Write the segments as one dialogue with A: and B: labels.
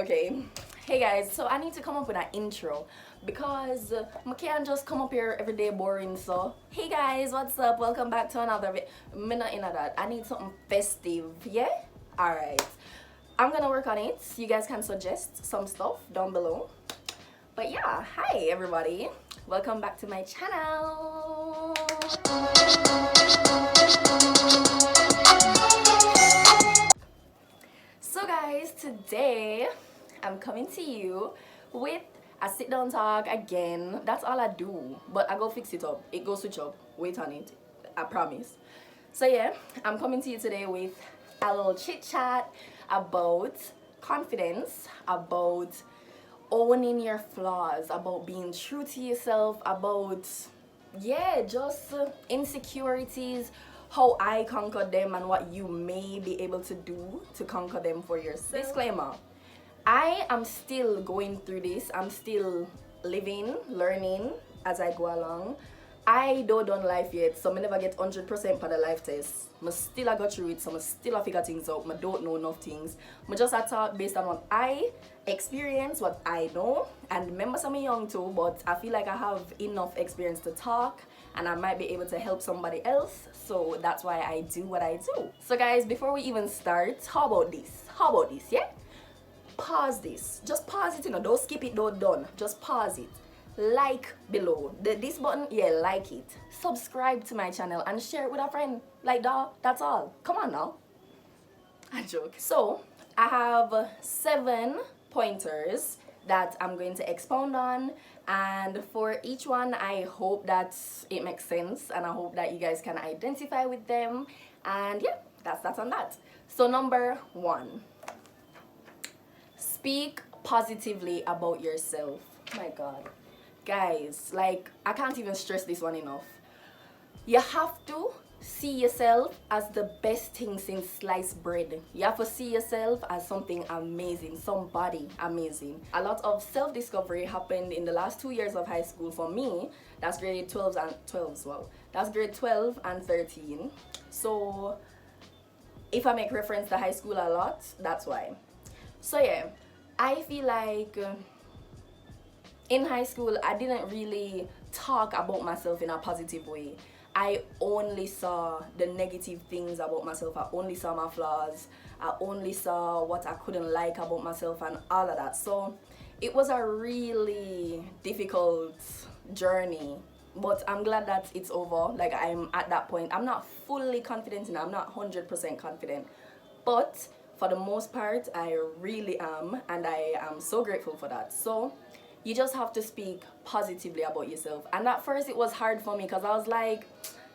A: Okay. Hey guys, so I need to come up with an intro because I can't just come up here every day boring. So hey guys, what's up? Welcome back to another video. Me not into that. I need something festive, yeah? Alright. I'm gonna work on it. You guys can suggest some stuff down below. But yeah, hi everybody. Welcome back to my channel. So guys, today I'm coming to you with a sit down talk again. That's all I do, but I go fix it up. It go switch up. Wait on it, I promise. So yeah, I'm coming to you today with a little chit chat about confidence, about owning your flaws, about being true to yourself, about just insecurities, how I conquered them, and what you may be able to do to conquer them for yourself. Disclaimer, I am still going through this. I'm still living, learning as I go along. I don't done life yet, so I never get 100% for the life test. I still I go through it, so I still figure things out. I don't know enough things. I just talk based on what I experience, what I know. And remember, I'm young too, but I feel like I have enough experience to talk, and I might be able to help somebody else. So that's why I do what I do. So guys, before we even start, how about this? Yeah? Pause this. Just pause it, don't skip it, don't done. Just pause it. Like below this button, like it. Subscribe to my channel and share it with a friend. Like that, that's all. Come on now. I joke. So I have 7 pointers that I'm going to expound on, and for each one I hope that it makes sense, and I hope that you guys can identify with them. And yeah, that's on that. So number 1, speak positively about yourself. My god, guys, like, I can't even stress this one enough. You have to see yourself as the best thing since sliced bread. You have to see yourself as something amazing, somebody amazing. A lot of self-discovery happened in the last 2 years of high school for me. That's grade 12 and 12. Wow, that's grade 12 and 13. So if I make reference to high school a lot, that's why. So yeah, I feel like in high school I didn't really talk about myself in a positive way. I only saw the negative things about myself. I only saw my flaws. I only saw what I couldn't like about myself and all of that. So it was a really difficult journey, but I'm glad that it's over. Like, I'm at that point. I'm not fully confident and I'm not 100% confident, but for the most part I really am, and I am so grateful for that. So you just have to speak positively about yourself. And at first it was hard for me because I was like,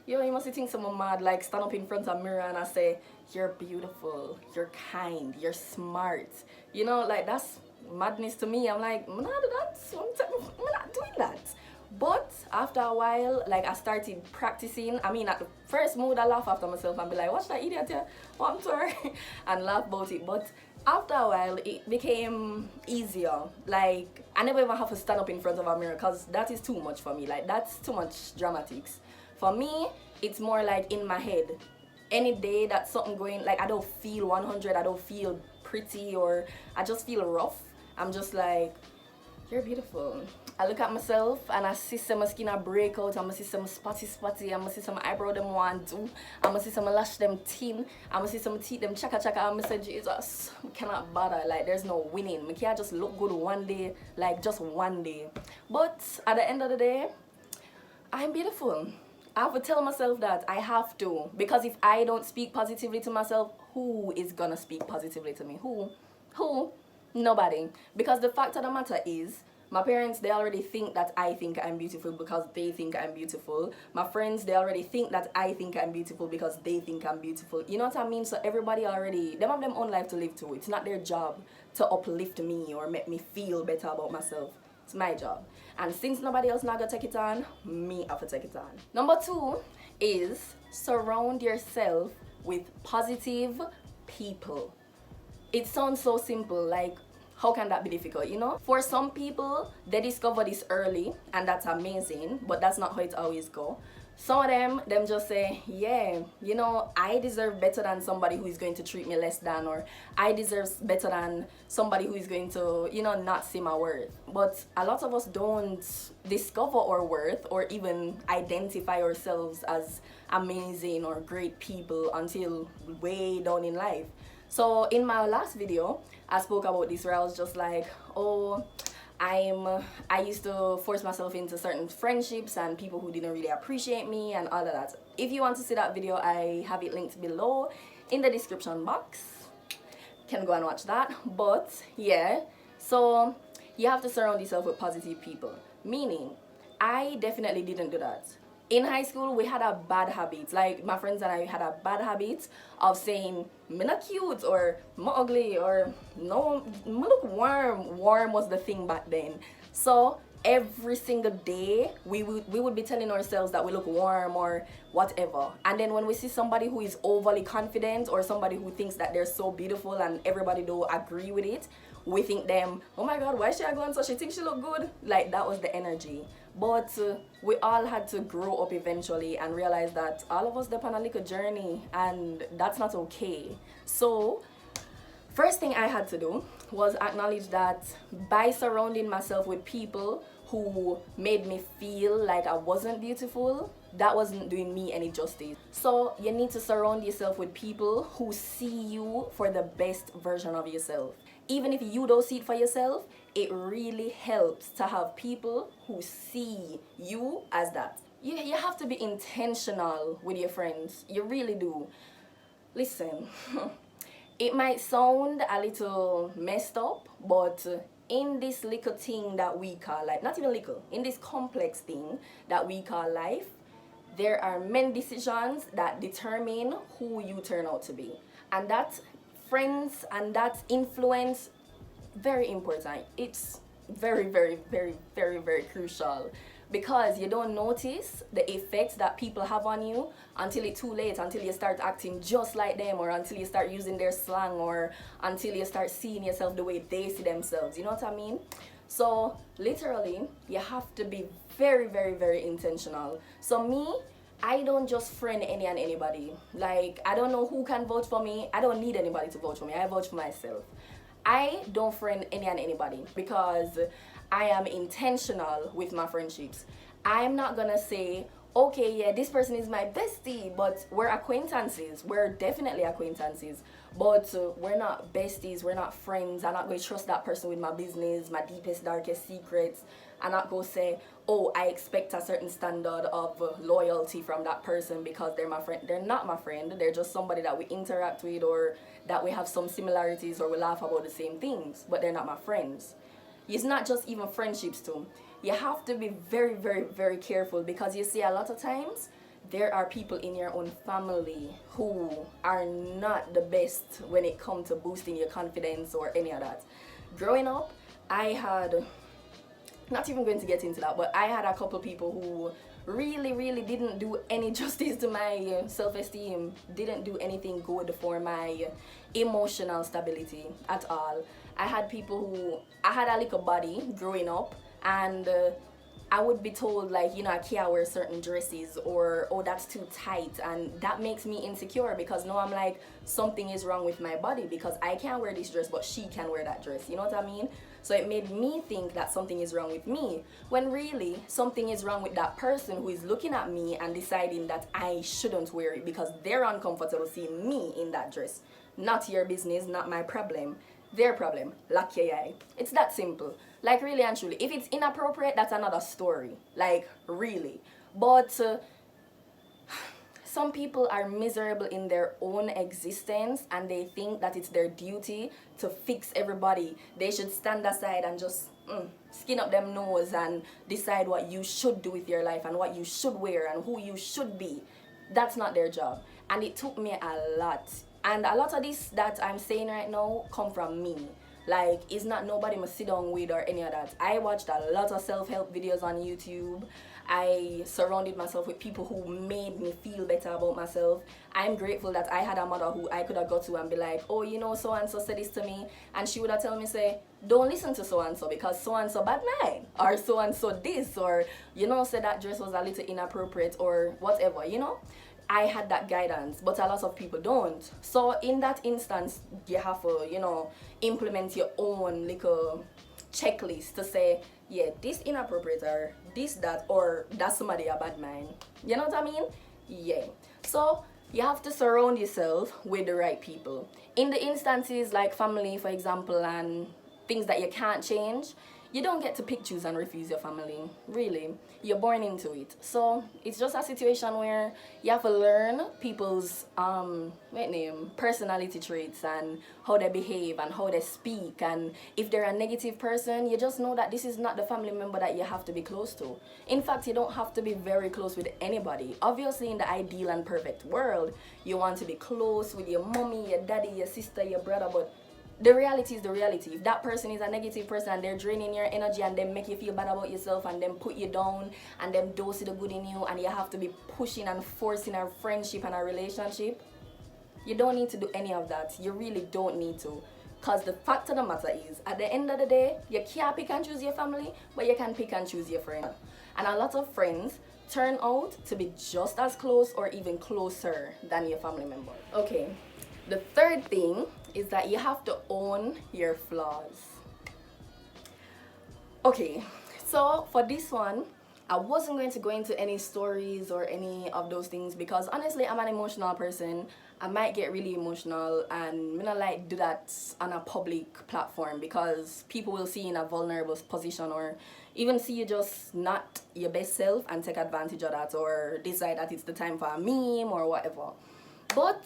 A: yo, you must think someone mad, like stand up in front of a mirror and I say, you're beautiful, you're kind, you're smart. You know, like, that's madness to me. I'm like, I'm not doing that. But after a while, like, I started practicing. I mean, at the first mood I laugh after myself and be like, watch that idiot here, what I'm sorry, and laugh about it. But after a while it became easier. Like, I never even have to stand up in front of a mirror because that is too much for me. Like, that's too much dramatics. For me, it's more like in my head. Any day that something going, like, I don't feel 100, I don't feel pretty, or I just feel rough, I'm just like, you're beautiful. I look at myself and I see some skin a break out, I'm see some spotty, I'm see some eyebrow them want do, I'm see some lash them thin, I'm see some teeth them chaka, I'm say, Jesus, I cannot bother. Like, there's no winning. I can't just look good one day, like just one day. But at the end of the day, I'm beautiful. I have to tell myself that. I have to, because if I don't speak positively to myself, who is gonna speak positively to me? Who? Nobody. Because the fact of the matter is, my parents, they already think that I think I'm beautiful because they think I'm beautiful. My friends, they already think that I think I'm beautiful because they think I'm beautiful. You know what I mean? So everybody already, them have their own life to live too. It's not their job to uplift me or make me feel better about myself. It's my job. And since nobody else not gonna take it on, me have to take it on. Number 2 is surround yourself with positive people. It sounds so simple, like, how can that be difficult, you know? For some people, they discover this early and that's amazing, but that's not how it always go. Some of them just say, yeah, you know, I deserve better than somebody who is going to treat me less than, or I deserve better than somebody who is going to, you know, not see my worth. But a lot of us don't discover our worth or even identify ourselves as amazing or great people until way down in life. So in my last video, I spoke about this where I was just like, oh, I used to force myself into certain friendships and people who didn't really appreciate me and all of that. If you want to see that video, I have it linked below in the description box. Can go and watch that. But yeah, so you have to surround yourself with positive people. Meaning, I definitely didn't do that. In high school, we had a bad habit. Like, my friends and I had a bad habit of saying, me not cute, or me ugly, or no, me look warm. Warm was the thing back then. So every single day, we would be telling ourselves that we look warm or whatever. And then when we see somebody who is overly confident or somebody who thinks that they're so beautiful and everybody don't agree with it, we think them, oh my god, why is she going so she thinks she look good? Like, that was the energy. But we all had to grow up eventually and realize that all of us depend on a little journey, and that's not okay. So first thing I had to do was acknowledge that by surrounding myself with people who made me feel like I wasn't beautiful, that wasn't doing me any justice. So you need to surround yourself with people who see you for the best version of yourself. Even if you don't see it for yourself, it really helps to have people who see you as that. You have to be intentional with your friends. You really do. Listen, it might sound a little messed up, but in this little thing that we call life, not even little, in this complex thing that we call life, there are many decisions that determine who you turn out to be. And that friends and that influence, very important. It's very, very, very, very, very crucial, because you don't notice the effects that people have on you until it's too late, until you start acting just like them, or until you start using their slang, or until you start seeing yourself the way they see themselves. You know what I mean? So literally, you have to be very, very, very intentional. So me, I don't just friend any and anybody. Like, I don't know who can vote for me. I don't need anybody to vote for me. I vote for myself. I don't friend any and anybody because I am intentional with my friendships. I'm not gonna say, okay, yeah, this person is my bestie, but we're acquaintances. We're definitely acquaintances, but we're not besties. We're not friends. I'm not going to trust that person with my business, my deepest, darkest secrets. I'm not going to say, oh, I expect a certain standard of loyalty from that person because they're my friend. They're not my friend. They're just somebody that we interact with, or that we have some similarities, or we laugh about the same things, but they're not my friends. It's not just even friendships too. You have to be very, very, very careful, because you see, a lot of times there are people in your own family who are not the best when it comes to boosting your confidence or any of that. Growing up, I had, not even going to get into that, but I had a couple people who really, really didn't do any justice to my self-esteem, didn't do anything good for my emotional stability at all. I had people who, I had a little body growing up, and I would be told, like, you know, I can't wear certain dresses, or oh, that's too tight, and that makes me insecure, because now I'm like, something is wrong with my body because I can't wear this dress but she can wear that dress. You know what I mean? So it made me think that something is wrong with me, when really something is wrong with that person who is looking at me and deciding that I shouldn't wear it because they're uncomfortable seeing me in that dress. Not your business, not my problem. Their problem. Lock your eye. It's that simple. Like, really and truly. If it's inappropriate, that's another story. Like, really. But some people are miserable in their own existence, and they think that it's their duty to fix everybody. They should stand aside and just skin up them nose and decide what you should do with your life and what you should wear and who you should be. That's not their job. And it took me a lot. And a lot of this that I'm saying right now come from me. Like, it's not nobody must sit down with or any of that. I watched a lot of self-help videos on YouTube. I surrounded myself with people who made me feel better about myself. I'm grateful that I had a mother who I could have got to and be like, oh, you know, so and so said this to me, and she would have told me, say, don't listen to so and so because so and so bad mind, or so and so this, or you know, say that dress was a little inappropriate or whatever, you know. I had that guidance, but a lot of people don't. So in that instance, you have to, you know, implement your own little checklist to say, yeah, this inappropriate, or this, that, or that's somebody a bad mind. You know what I mean? Yeah. So you have to surround yourself with the right people. In the instances like family, for example, and things that you can't change, you don't get to pick, choose, and refuse your family. Really, you're born into it. So it's just a situation where you have to learn people's personality traits and how they behave and how they speak. And if they're a negative person, you just know that this is not the family member that you have to be close to. In fact, you don't have to be very close with anybody. Obviously, in the ideal and perfect world, you want to be close with your mommy, your daddy, your sister, your brother, but the reality is the reality. If that person is a negative person and they're draining your energy and then make you feel bad about yourself and then put you down and then dose the good in you, and you have to be pushing and forcing a friendship and a relationship, you don't need to do any of that. You really don't need to. Because the fact of the matter is, at the end of the day, you can't pick and choose your family, but you can pick and choose your friend. And a lot of friends turn out to be just as close or even closer than your family member. Okay, the third thing is that you have to own your flaws. Okay, so for this one, I wasn't going to go into any stories or any of those things because honestly, I'm an emotional person. I might get really emotional, and I don't like do that on a public platform because people will see you in a vulnerable position or even see you just not your best self and take advantage of that, or decide that it's the time for a meme or whatever. But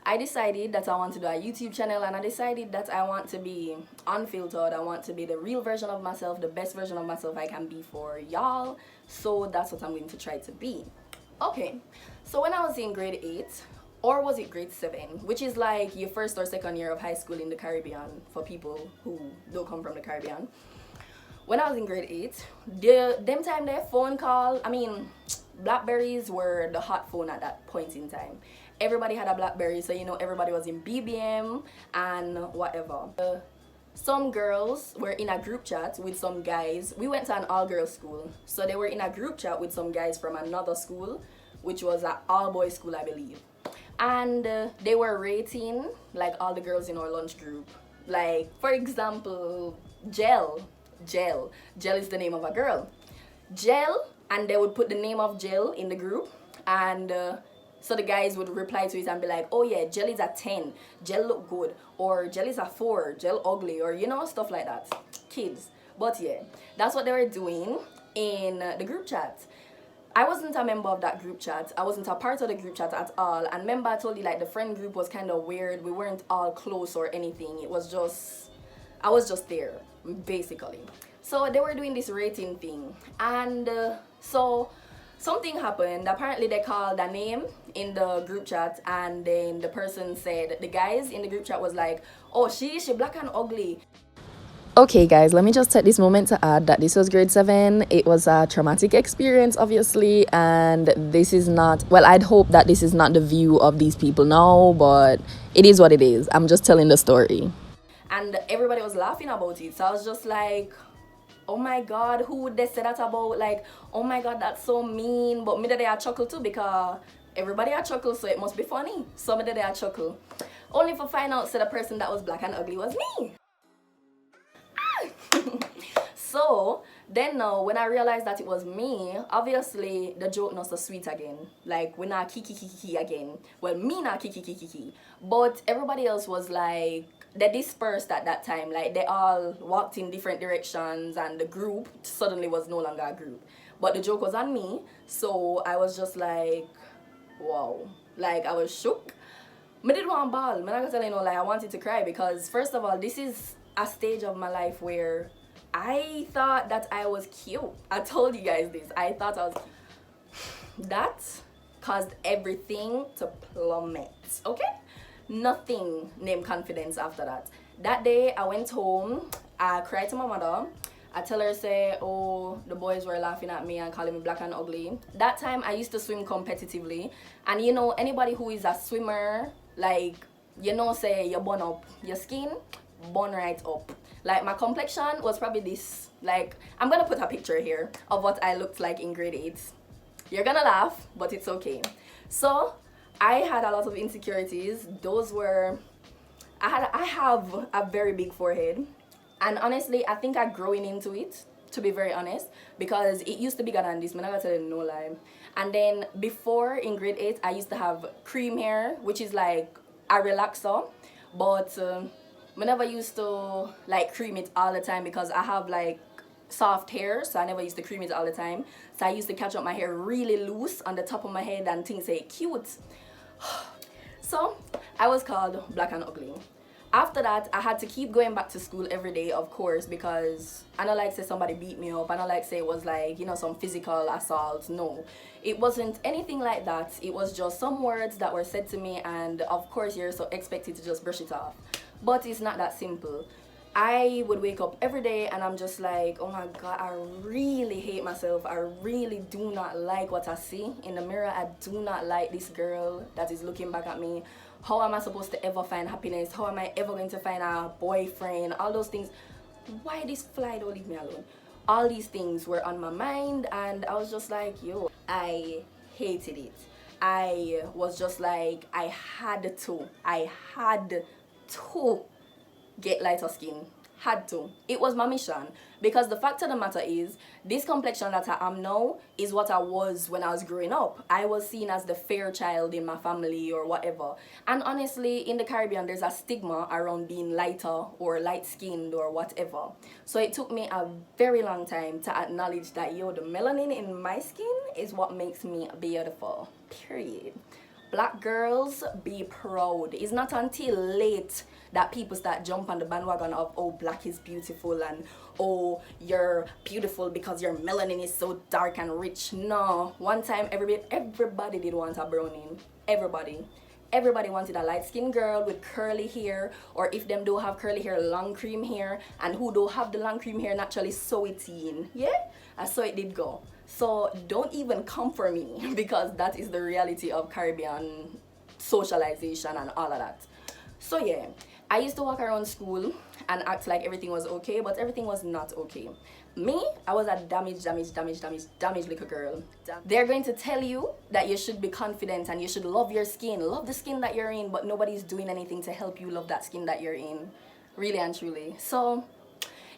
A: I decided that I want to do a YouTube channel, and I decided that I want to be unfiltered. I want to be the real version of myself, the best version of myself I can be for y'all. So that's what I'm going to try to be. Okay, so when I was in grade 8, or was it grade 7, which is like your first or second year of high school in the Caribbean for people who don't come from the Caribbean. When I was in grade 8, them time their phone call, Blackberries were the hot phone at that point in time. Everybody had a Blackberry, so you know everybody was in BBM and whatever. Some girls were in a group chat with some guys. We went to an all-girls school, so they were in a group chat with some guys from another school, which was an all-boys school, I believe. And they were rating like all the girls in our lunch group. Like, for example, Gel is the name of a girl. Gel, and they would put the name of Gel in the group, and so the guys would reply to it and be like, oh yeah, Gel is a 10, Gel look good, or Gel is a 4, Gel ugly, or you know, stuff like that. Kids. But yeah, that's what they were doing in the group chat. I wasn't a member of that group chat. I wasn't a part of the group chat at all. And remember, I told you, like, the friend group was kind of weird. We weren't all close or anything. It was just, I was just there, basically. So they were doing this rating thing. And so something happened. Apparently they called a name in the group chat, and then the person said, the guys in the group chat was like, oh, she black and ugly.
B: Okay guys, let me just take this moment to add that this was grade 7. It was a traumatic experience, obviously, and this is not, well, I'd hope that this is not the view of these people now, but it is what it is. I'm just telling the story.
A: And everybody was laughing about it, so I was just like, oh my god, who would they say that about? Like, oh my god, that's so mean. But me that they are chuckle too, because everybody are chuckle, so it must be funny. So me that they are chuckle, only for find out, so the person that was black and ugly was me. So then now when I realized that it was me, obviously the joke not so sweet again. Like, we not kiki again. Well, me not kiki, but everybody else was like, they dispersed at that time. Like, they all walked in different directions, and the group suddenly was no longer a group. But the joke was on me, so I was just like, wow. Like, I was shook. I did want ball. I'm not gonna tell you, like, I wanted to cry, because first of all, this is a stage of my life where I thought that I was cute. I told you guys this. I thought I was. That caused everything to plummet. Okay? Nothing named confidence after that. That day I went home, I cried to my mother, I tell her say, oh, the boys were laughing at me and calling me black and ugly. That time I used to swim competitively, and you know, anybody who is a swimmer, like, you know, say you burn up your skin, burn right up. Like, my complexion was probably this. Like, I'm gonna put a picture here of what I looked like in grade 8. You're gonna laugh, but it's okay. So I had a lot of insecurities. Those were, I have a very big forehead, and honestly I think I'm growing into it, to be very honest, because it used to be bigger than this. I'm not gonna tell you no lie. And then before, in grade 8, I used to have cream hair, which is like a relaxer, but I never used to like cream it all the time because I have like soft hair, so I never used to cream it all the time. So I used to catch up my hair really loose on the top of my head and things say cute. So I was called black and ugly. After that, I had to keep going back to school every day, of course, because I don't like say somebody beat me up. I don't like say it was like, you know, some physical assault. No, it wasn't anything like that. It was just some words that were said to me, and of course you're so expected to just brush it off. But it's not that simple. I would wake up every day and I'm just like, oh my god, I really hate myself. I really do not like what I see in the mirror. I do not like this girl that is looking back at me. How am I supposed to ever find happiness? How am I ever going to find a boyfriend? All those things. Why this fly don't leave me alone? All these things were on my mind, and I was just like, yo, I hated it. I was just like, I had to get lighter skin. Had to. It was my mission, because the fact of the matter is, this complexion that I am now is what I was when I was growing up. I was seen as the fair child in my family or whatever, and honestly in the Caribbean there's a stigma around being lighter or light skinned or whatever. So it took me a very long time to acknowledge that, yo, the melanin in my skin is what makes me beautiful, period. Black girls, be proud. It's not until late that people start jump on the bandwagon of, oh, black is beautiful, and oh, you're beautiful because your melanin is so dark and rich. No, one time everybody did want a brownie. Everybody wanted a light-skinned girl with curly hair, or if them don't have curly hair, long cream hair, and who don't have the long cream hair naturally sew it in. Yeah, and so it did go. So don't even come for me, because that is the reality of Caribbean socialization and all of that. So yeah, I used to walk around school and act like everything was okay, but everything was not okay. Me, I was a damaged little girl. They're going to tell you that you should be confident and you should love your skin, love the skin that you're in, but nobody's doing anything to help you love that skin that you're in, really and truly. So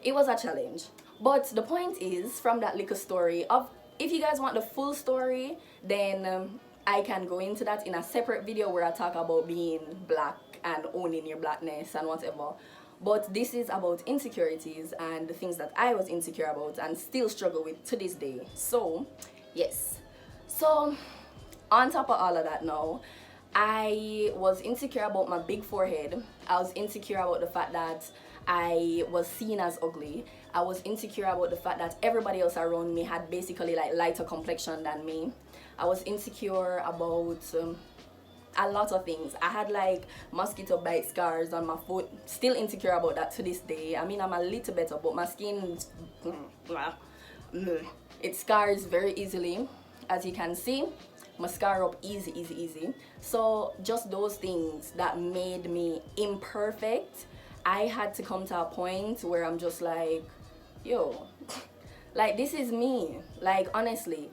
A: it was a challenge. But the point is, from that little story of, if you guys want the full story, then I can go into that in a separate video where I talk about being black and owning your blackness and whatever. But this is about insecurities and the things that I was insecure about and still struggle with to this day. So yes, so on top of all of that, now I was insecure about my big forehead. I was insecure about the fact that I was seen as ugly. I was insecure about the fact that everybody else around me had basically like lighter complexion than me. I was insecure about a lot of things. I had like mosquito bite scars on my foot. Still insecure about that to this day. I mean, I'm a little better, but my skin, it scars very easily. As you can see, my scar up easy. So just those things that made me imperfect, I had to come to a point where I'm just like, yo, like, this is me. Like, honestly,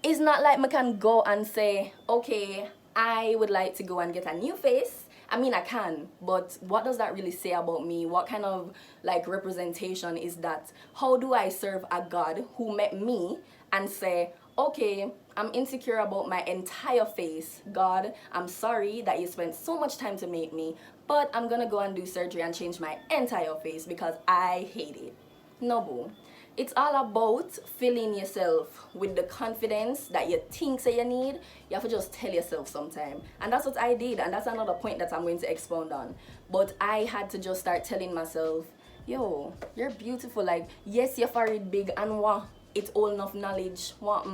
A: it's not like I can go and say, okay, I would like to go and get a new face. I mean, I can, but what does that really say about me? What kind of like representation is that? How do I serve a God who met me and say, okay, I'm insecure about my entire face. God, I'm sorry that you spent so much time to make me, but I'm gonna go and do surgery and change my entire face because I hate it. No, boo. It's all about filling yourself with the confidence that you think say you need. You have to just tell yourself sometime. And that's what I did, and that's another point that I'm going to expound on. But I had to just start telling myself, yo, you're beautiful. Like, yes, your forehead big and what? It's all enough knowledge. What?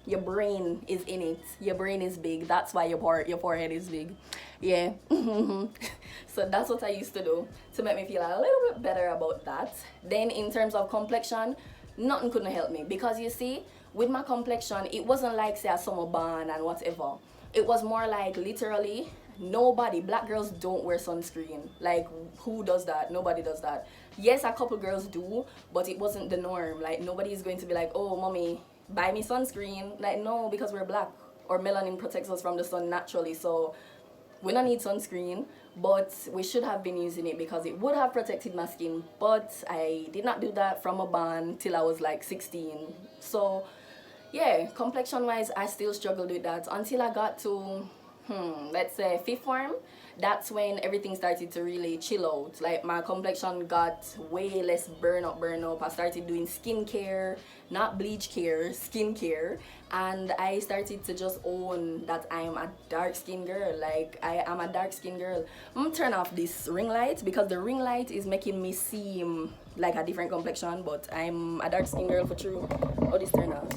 A: your brain is in it. Your brain is big. That's why your forehead is big. Yeah. So that's what I used to do to make me feel a little bit better about that. Then in terms of complexion, nothing couldn't help me, because you see, with my complexion, it wasn't like say a summer ban and whatever. It was more like literally nobody, black girls don't wear sunscreen. Like, who does that? Nobody does that. Yes, a couple girls do, but it wasn't the norm. Like, nobody is going to be like, oh mommy, buy me sunscreen. Like, no, because we're black, or melanin protects us from the sun naturally, so we don't need sunscreen. But we should have been using it because it would have protected my skin. But I did not do that from a ban till I was like 16. So yeah, complexion wise, I still struggled with that until I got to let's say fifth form. That's when everything started to really chill out. Like, my complexion got way less burn up. I started doing skincare, not bleach care, skincare, and I started to just own that I am a dark skin girl. Like, I am a dark skin girl. I'm gonna turn off this ring light because the ring light is making me seem like a different complexion, but I'm a dark skin girl for true. Oh, this turned off.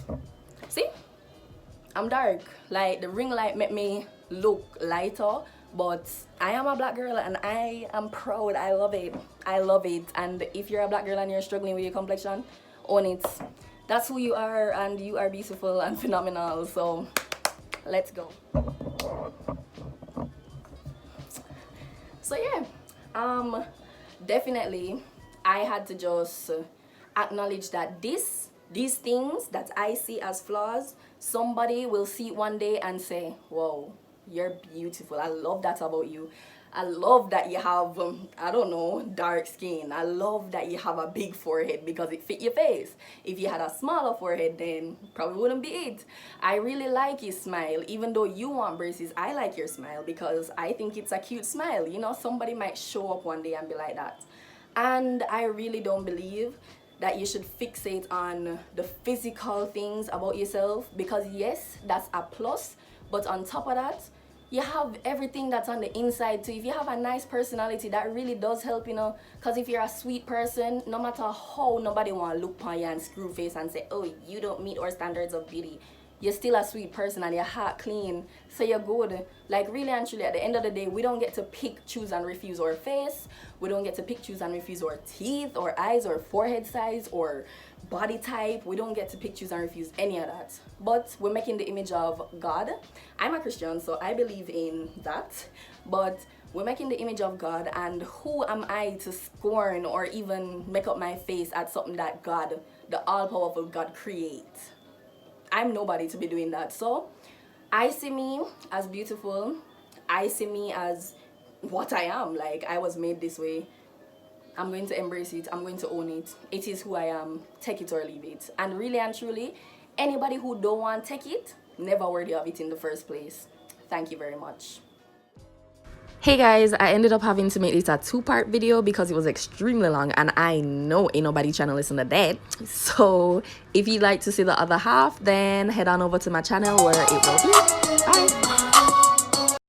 A: See? I'm dark. Like, the ring light made me look lighter, but I am a black girl and I am proud. I love it. I love it. And if you're a black girl and you're struggling with your complexion, own it. That's who you are, and you are beautiful and phenomenal. So let's go. So yeah, definitely I had to just acknowledge that these things that I see as flaws, somebody will see it one day and say, whoa, you're beautiful. I love that about you. I love that you have, I don't know, dark skin. I love that you have a big forehead because it fit your face. If you had a smaller forehead, then probably wouldn't be it. I really like your smile. Even though you want braces, I like your smile because I think it's a cute smile. You know, somebody might show up one day and be like that. And I really don't believe that you should fixate on the physical things about yourself, because yes, that's a plus, but on top of that, you have everything that's on the inside too. If you have a nice personality, that really does help, you know, because if you're a sweet person, no matter how nobody want to look upon you and screw face and say, oh, you don't meet our standards of beauty, you're still a sweet person and your heart clean, so you're good. Like, really and truly, at the end of the day, we don't get to pick, choose and refuse our face. We don't get to pick, choose and refuse our teeth or eyes or forehead size or body type. We don't get to pick, choose and refuse any of that. But we're making the image of God. I'm a Christian, so I believe in that. But we're making the image of God, and who am I to scorn or even make up my face at something that God, the all-powerful God, creates? I'm nobody to be doing that. So I see me as beautiful. I see me as what I am. Like, I was made this way. I'm going to embrace it. I'm going to own it. It is who I am. Take it or leave it. And really and truly, anybody who don't want to take it, never worthy of it in the first place. Thank you very much.
B: Hey guys, I ended up having to make this a 2-part video because it was extremely long, and I know ain't nobody trying to listen to that. So if you'd like to see the other half, then head on over to my channel where it will be.